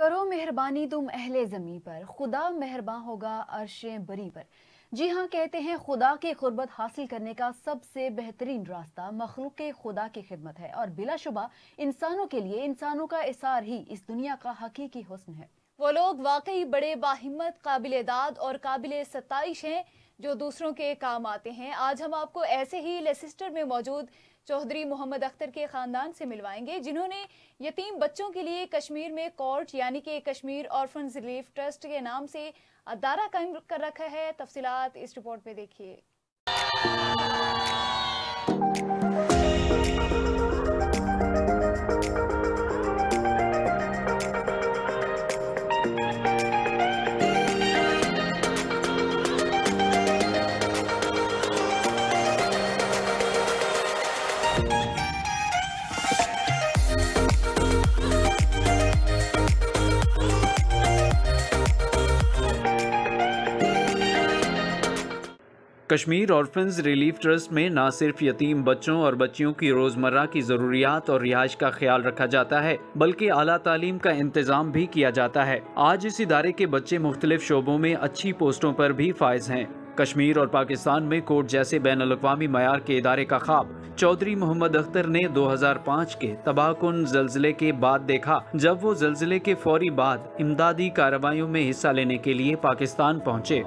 करो मेहरबानी तुम अहले ज़मीं पर, खुदा मेहरबान होगा अर्शे बरी पर। जी हाँ, कहते हैं खुदा की कुर्बत हासिल करने का सबसे बेहतरीन रास्ता मखलूक खुदा की खिदमत है, और बिलाशुबा इंसानों के लिए इंसानों का इसार ही इस दुनिया का हकीकी हुस्न है। वो लोग वाकई बड़े बाहिम्मत, काबिल दाद और काबिल सताइश हैं जो दूसरों के काम आते हैं। आज हम आपको ऐसे ही लेसिस्टर में मौजूद चौधरी मोहम्मद अख्तर के ख़ानदान से मिलवाएंगे, जिन्होंने यतीम बच्चों के लिए कश्मीर में कोर्ट यानी कि कश्मीर ऑर्फन्स रिलीफ ट्रस्ट के नाम से अदारा कायम कर रखा है। तफसीलात इस रिपोर्ट में देखिए। कश्मीर ऑर्फन्स रिलीफ ट्रस्ट में न सिर्फ यतीम बच्चों और बच्चियों की रोज़मर्रा की ज़रूरियात और रिहाइश का ख्याल रखा जाता है, बल्कि आला तालीम का इंतज़ाम भी किया जाता है। आज इस इदारे के बच्चे मुख्तलिफ शोबों में अच्छी पोस्टों पर भी फायज हैं। कश्मीर और पाकिस्तान में कोर्ट जैसे बैनुल-अक़वामी मयार के इदारे का ख्वाब चौधरी मोहम्मद अख्तर ने 2005 के तबाहकुन ज़ल्ज़ले के बाद देखा, जब वो ज़ल्ज़ले के फौरी बाद इमदादी कार्रवाइयों में हिस्सा लेने के लिए पाकिस्तान पहुँचे।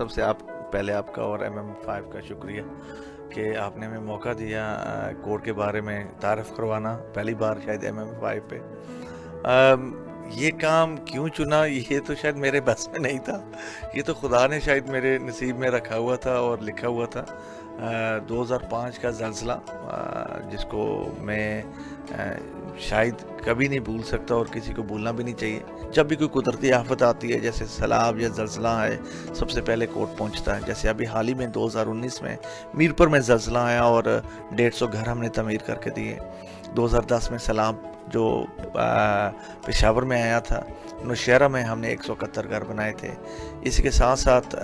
सबसे पहले आपका और MM5 का शुक्रिया कि आपने हमें मौका दिया कोर्ट के बारे में तारफ़ करवाना, पहली बार शायद MM5 पे। ये काम क्यों चुना ये तो शायद मेरे बस में नहीं था, ये तो खुदा ने शायद मेरे नसीब में रखा हुआ था और लिखा हुआ था। 2005 का ज़ल्ज़ला जिसको मैं शायद कभी नहीं भूल सकता और किसी को भूलना भी नहीं चाहिए। जब भी कोई कुदरती आफत आती है, जैसे सैलाब या ज़ल्ज़ला है, सबसे पहले कोर्ट पहुंचता है। जैसे अभी हाल ही में 2019 में मीरपुर में ज़ल्ज़ला आया और 150 घर हमने तमीर करके दिए। 2010 में सैलाब जो पेशावर में आया था, नौशहरा में हमने 171 घर बनाए थे। इसी के साथ साथ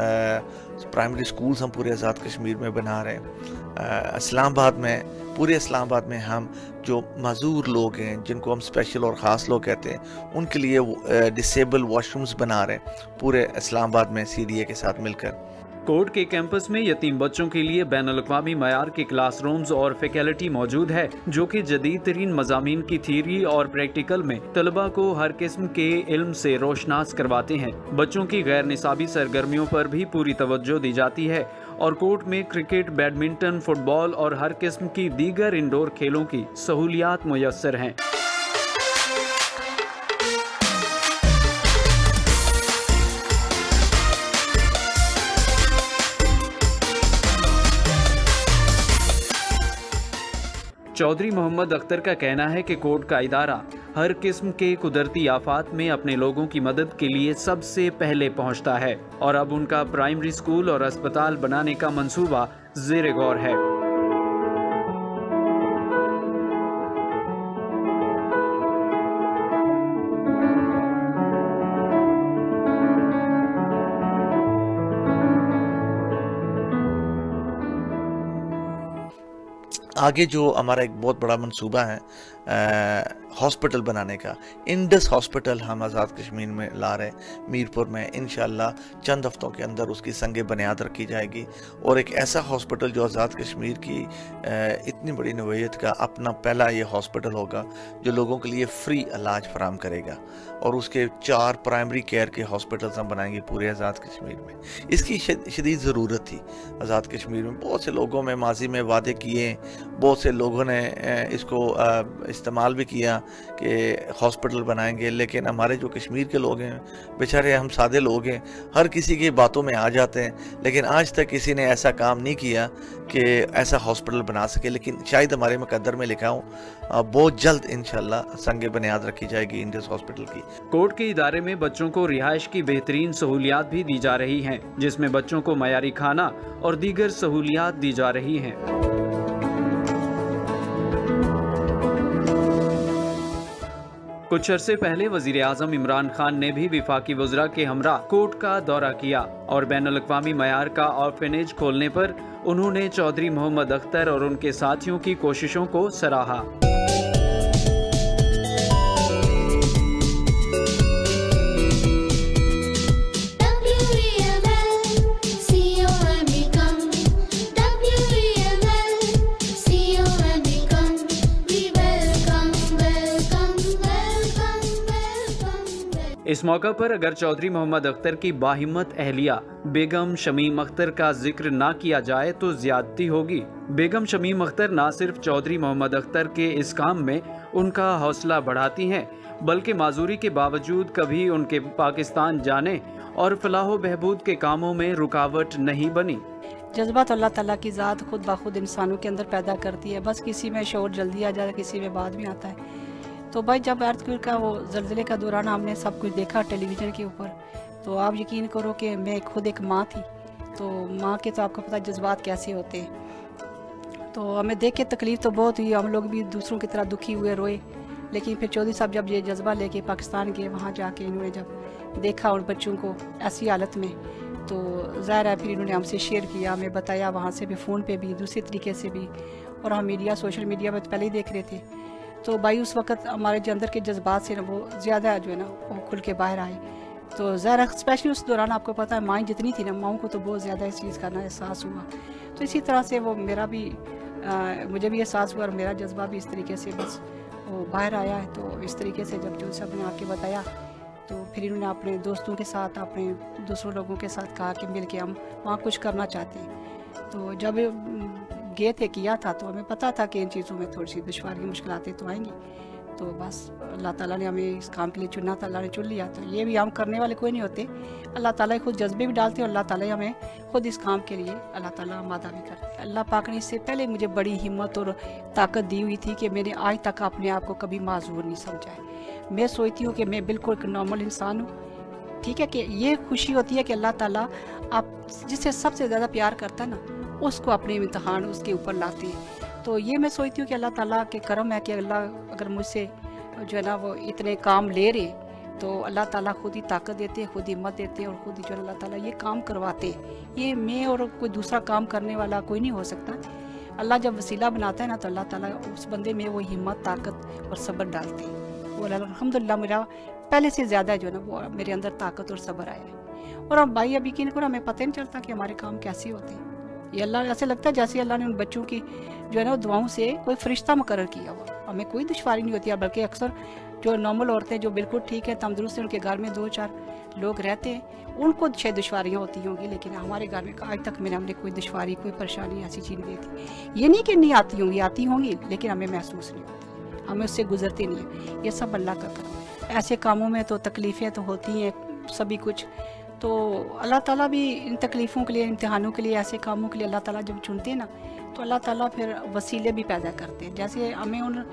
प्राइमरी स्कूल्स हम पूरे आज़ाद कश्मीर में बना रहे हैं। इस्लामाबाद में, पूरे इस्लामाबाद में हम जो माजूर लोग हैं, जिनको हम स्पेशल और ख़ास लोग कहते हैं, उनके लिए डिसेबल वॉशरूम्स बना रहे हैं पूरे इस्लामाबाद में CDA के साथ मिलकर। कोर्ट के कैंपस में यतीम बच्चों के लिए बैनुल-अक़वामी मयार के क्लासरूम्स और फैकल्टी मौजूद है, जो कि जदीद तरीन मज़ामीन की थियरी और प्रैक्टिकल में तलबा को हर किस्म के इल्म से रोशनास करवाते हैं। बच्चों की गैर निसाबी सरगर्मियों पर भी पूरी तवज्जो दी जाती है और कोर्ट में क्रिकेट, बैडमिंटन, फुटबॉल और हर किस्म की दीगर इंडोर खेलों की सहूलियात मुयस्सर हैं। चौधरी मोहम्मद अख्तर का कहना है कि कोर्ट का इदारा हर किस्म के कुदरती आफात में अपने लोगों की मदद के लिए सबसे पहले पहुंचता है और अब उनका प्राइमरी स्कूल और अस्पताल बनाने का मंसूबा ज़ेरे गौर है। आगे जो हमारा एक बहुत बड़ा मंसूबा है हॉस्पिटल बनाने का, इंडस हॉस्पिटल हम आज़ाद कश्मीर में ला रहे हैं। मीरपुर में इंशाल्लाह चंद हफ्तों के अंदर उसकी संगे बुनियाद रखी जाएगी और एक ऐसा हॉस्पिटल जो आज़ाद कश्मीर की इतनी बड़ी नौयत का अपना पहला ये हॉस्पिटल होगा, जो लोगों के लिए फ्री इलाज फराम करेगा। और उसके 4 प्राइमरी केयर के हॉस्पिटल्स हम बनाएंगे पूरे आज़ाद कश्मीर में। इसकी शदीद ज़रूरत थी आज़ाद कश्मीर में। बहुत से लोगों में माजी में वादे किए, बहुत से लोगों ने इसको इस्तेमाल भी किया कि हॉस्पिटल बनाएंगे, लेकिन हमारे जो कश्मीर के लोग हैं, बेचारे हम सादे लोग हैं, हर किसी की बातों में आ जाते हैं, लेकिन आज तक किसी ने ऐसा काम नहीं किया कि ऐसा हॉस्पिटल बना सके। लेकिन शायद हमारे मुकद्दर में लिखा हूँ, बहुत जल्द इंशाल्लाह संगे बुनियाद रखी जाएगी इंडस हॉस्पिटल की। कोर्ट के इदारे में बच्चों को रिहाइश की बेहतरीन सहूलियात भी दी जा रही हैं, जिसमें बच्चों को मयारी खाना और दीगर सहूलियात दी जा रही हैं। कुछ अरसे पहले वजीर आजम इमरान खान ने भी विफाकी वज़रा के हमरा कोर्ट का दौरा किया और बैनुल अक़वामी मयार का ऑर्फनेज खोलने पर उन्होंने चौधरी मोहम्मद अख्तर और उनके साथियों की कोशिशों को सराहा। इस मौका पर अगर चौधरी मोहम्मद अख्तर की बाहिम्मत अहलिया बेगम शमीम अख्तर का जिक्र ना किया जाए तो ज्यादती होगी। बेगम शमीम अख्तर ना सिर्फ चौधरी मोहम्मद अख्तर के इस काम में उनका हौसला बढ़ाती हैं, बल्कि माजूरी के बावजूद कभी उनके पाकिस्तान जाने और फलाह बहबूद के कामों में रुकावट नहीं बनी। जज्बा तो अल्लाह ताला की ज़ात खुद ब खुद इंसानों के अंदर पैदा करती है, बस किसी में शोर जल्दी आ जाता है, किसी में बाद में आता है। तो भाई जब अर्थक्वेक का वो ज़लज़ले का दौरान हमने सब कुछ देखा टेलीविज़न के ऊपर, तो आप यकीन करो कि मैं खुद एक माँ थी, तो माँ के तो आपको पता जज्बात कैसे होते हैं। तो हमें देख के तकलीफ़ तो बहुत हुई, हम लोग भी दूसरों की तरह दुखी हुए, रोए। लेकिन फिर चौधरी साहब जब ये जज्बा लेके पाकिस्तान गए, वहाँ जाके इन्होंने जब देखा उन बच्चों को ऐसी हालत में, तो ज़ाहिर है फिर इन्होंने हमसे शेयर किया, हमें बताया, वहाँ से भी फ़ोन पे भी दूसरे तरीके से भी, और हम मीडिया सोशल मीडिया में तो पहले ही देख रहे थे। तो भाई उस वक्त हमारे जो अंदर के जज्बात से ना वो ज़्यादा जो है ना वो खुल के बाहर आए। तो ज़ाहिर स्पेशली उस दौरान आपको पता है माएँ जितनी थी ना, माँओं को तो बहुत ज़्यादा इस चीज़ का ना एहसास हुआ। तो इसी तरह से वो मेरा भी मुझे भी एहसास हुआ और मेरा जज्बा भी इस तरीके से बस वो बाहर आया है। तो इस तरीके से जब जो सब ने आके बताया, तो फिर इन्होंने अपने दोस्तों के साथ, अपने दूसरों लोगों के साथ कहा कि मिल के हम वहाँ कुछ करना चाहते हैं। तो जब गए थे किया था, तो हमें पता था कि इन चीज़ों में थोड़ी सी दुश्वारी मुश्किलातें तो आएंगी। तो बस अल्लाह ताला ने हमें इस काम के लिए चुना था, अल्लाह ने चुन लिया। तो ये भी हम करने वाले कोई नहीं होते, अल्लाह ताला खुद जज्बे भी डालते हैं और अल्लाह ताला हमें खुद इस काम के लिए अल्लाह ताला आमादा भी करते हैं। अल्लाह पाक ने इससे पहले मुझे बड़ी हिम्मत और ताकत दी हुई थी कि मैंने आज तक अपने आप को कभी माजूर नहीं समझा है। मैं सोचती हूँ कि मैं बिल्कुल एक नॉर्मल इंसान हूँ, ठीक है। कि ये खुशी होती है कि अल्लाह ताला आप जिससे सबसे ज़्यादा प्यार करता है ना, उसको अपने इम्तिहान उसके ऊपर लाते हैं। तो ये मैं सोचती हूँ कि अल्लाह ताला के करम है कि अल्लाह अगर मुझसे जो है ना वो इतने काम ले रहे, तो अल्लाह ताला खुद ही ताकत देते हैं, खुद हिम्मत देते हैं और खुद ही जो अल्लाह ताला ये काम करवाते हैं। ये मैं और कोई दूसरा काम करने वाला कोई नहीं हो सकता। अल्लाह जब वसीला बनाता है ना, तो अल्लाह ताला उस बंदे में वो हिम्मत, ताकत और सब्र डालते हैं। वो अल्हम्दुलिल्लाह मेरा पहले से ज़्यादा जो है ना वो मेरे अंदर ताकत और सब्र आया है। और अब भाई अभी यकीन करो हमें पता नहीं चलता कि हमारे काम कैसे होते हैं। ये अल्लाह ऐसे लगता है जैसे अल्लाह ने उन बच्चों की जो है ना दुआओं से कोई फरिश्ता मुकर्रर किया हुआ। हमें कोई दुश्वारी नहीं होती है, बल्कि अक्सर जो नॉर्मल औरतें जो बिल्कुल ठीक है, तंदुरुस्त है, उनके घर में 2-4 लोग रहते हैं, उनको शायद दुश्वारियाँ होती होंगी, लेकिन हमारे घर में आज तक हमने कोई दुश्वारी, कोई परेशानी ऐसी चीज़ नहीं थी। ये नहीं कि नहीं आती होंगी, आती होंगी, लेकिन हमें महसूस नहीं होती, हमें उससे गुजरती नहीं है। ये सब अल्लाह का करम। ऐसे कामों में तो तकलीफ़ें तो होती हैं सभी कुछ, तो अल्लाह ताला भी इन तकलीफ़ों के लिए, इम्तिहानों के लिए, ऐसे कामों के लिए अल्लाह ताला जब चुनते हैं ना, तो अल्लाह ताला फिर वसीले भी पैदा करते हैं। जैसे हमें उन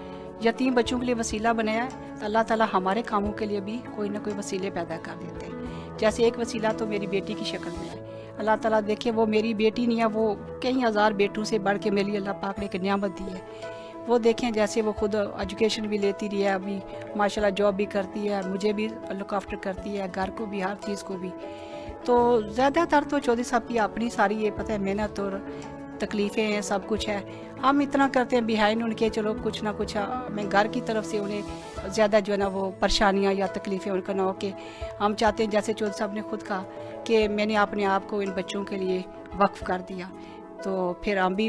यतीम बच्चों के लिए वसीला बनाया है, तो अल्लाह ताला हमारे कामों के लिए भी कोई ना कोई वसीले पैदा कर देते हैं। जैसे एक वसीला तो मेरी बेटी की शक्ल में है। अल्लाह ताला देखिए, वो मेरी बेटी नहीं है, वो कई हज़ार बेटों से बढ़ के मेरे लिए अल्लाह पाक ने एक नियामत दी है। वो देखें जैसे वो खुद एजुकेशन भी लेती रही है, अभी माशाल्लाह जॉब भी करती है, मुझे भी लुक आफ्टर करती है, घर को भी, हर चीज़ को भी। तो ज़्यादातर तो चौधरी साहब की अपनी सारी ये पता है मेहनत और तकलीफ़ें हैं, सब कुछ है। हम इतना करते हैं बिहाइंड उनके, चलो कुछ ना कुछ हमें घर की तरफ से उन्हें ज़्यादा जो है ना वो परेशानियाँ या तकलीफ़ें उनका ना हो। कि हम चाहते हैं, जैसे चौधरी साहब ने खुद कहा कि मैंने अपने आप को इन बच्चों के लिए वक्फ़ कर दिया, तो फिर हम भी,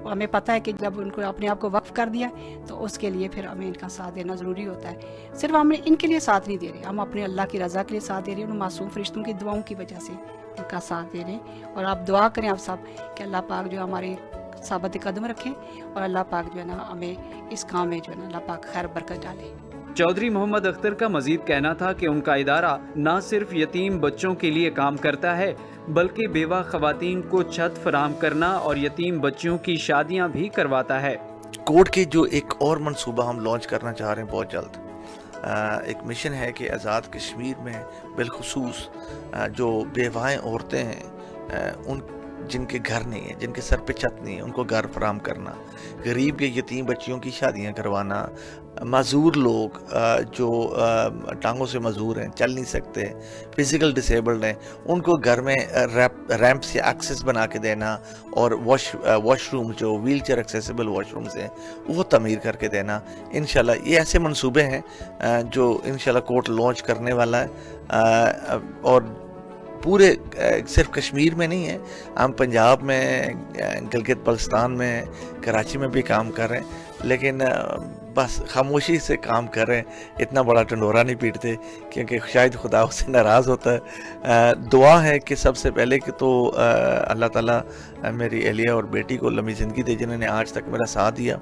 हमें पता है कि जब उनको अपने आप को वक्फ कर दिया, तो उसके लिए फिर हमें इनका साथ देना ज़रूरी होता है। सिर्फ हम इनके लिए साथ नहीं दे रहे, हम अपने अल्लाह की रज़ा के लिए साथ दे रहे हैं, उन मासूम फरिश्तों की दुआओं की वजह से उनका साथ दे रहे हैं। और आप दुआ करें आप सब कि अल्लाह पाक जो हमारे साबित कदम रखें, और अल्लाह पाक जो है ना हमें इस काम में जो है ना अल्लाह पाक खैर बरकत डाले। चौधरी मोहम्मद अख्तर का मजीद कहना था कि उनका इदारा न सिर्फ यतीम बच्चों के लिए काम करता है, बल्कि बेवा खवातीन को छत फराहम करना और यतीम बच्चियों की शादियां भी करवाता है। कोर्ट की जो एक और मनसूबा हम लॉन्च करना चाह रहे हैं बहुत जल्द, एक मिशन है कि आज़ाद कश्मीर में बिलखुसूस जो बेवाएँ औरतें हैं जिनके घर नहीं है, जिनके सर पे छत नहीं है, उनको घर फराहम करना, गरीब के यतीम बच्चियों की शादियां करवाना, माजूर लोग जो टांगों से मजूर हैं, चल नहीं सकते, फिज़िकल डिसेबल्ड हैं, उनको घर में रैंप से एक्सेस बना के देना और वॉशरूम जो व्हील चेयर एक्सेसिबल वॉशरूम्स हैं वो तमीर करके देना। इंशाल्लाह ये ऐसे मंसूबे हैं जो इंशाल्लाह कोर्ट लॉन्च करने वाला है। और पूरे सिर्फ कश्मीर में नहीं है, हम पंजाब में, गिलगित बल्तिस्तान में, कराची में भी काम कर रहे हैं, लेकिन बस खामोशी से काम कर रहे हैं, इतना बड़ा ढंढोरा नहीं पीटते क्योंकि शायद खुदा उससे नाराज़ होता है। दुआ है कि सबसे पहले कि तो अल्लाह ताला मेरी एलिया और बेटी को लंबी ज़िंदगी दे जिन्होंने आज तक मेरा साथ दिया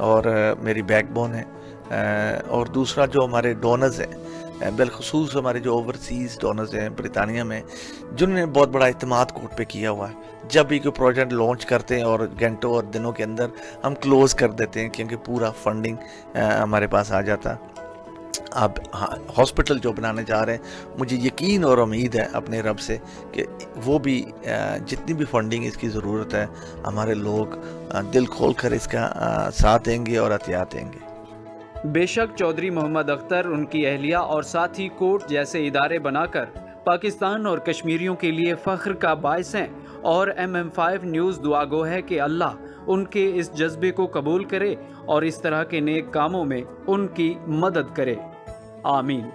और मेरी बैकबोन है। और दूसरा जो हमारे डोनर्स हैं, बिलखसूस हमारे जो ओवरसीज़ डोनर्स हैं ब्रितानिया में, जिन्होंने बहुत बड़ा इत्मीनान कोर्ट पे किया हुआ है। जब भी कोई प्रोजेक्ट लॉन्च करते हैं और घंटों और दिनों के अंदर हम क्लोज़ कर देते हैं क्योंकि पूरा फंडिंग हमारे पास आ जाता है। अब हॉस्पिटल जो बनाने जा रहे हैं, मुझे यकीन और उम्मीद है अपने रब से कि वो भी जितनी भी फंडिंग इसकी ज़रूरत है, हमारे लोग दिल खोल कर इसका साथ देंगे और एहतियात देंगे। बेशक चौधरी मोहम्मद अख्तर, उनकी अहलिया और साथ ही कोर्ट जैसे इदारे बनाकर पाकिस्तान और कश्मीरियों के लिए फ़ख्र का बायस हैं और MM5 न्यूज़ दुआगो है कि अल्लाह उनके इस जज्बे को कबूल करे और इस तरह के नेक कामों में उनकी मदद करे। आमीन।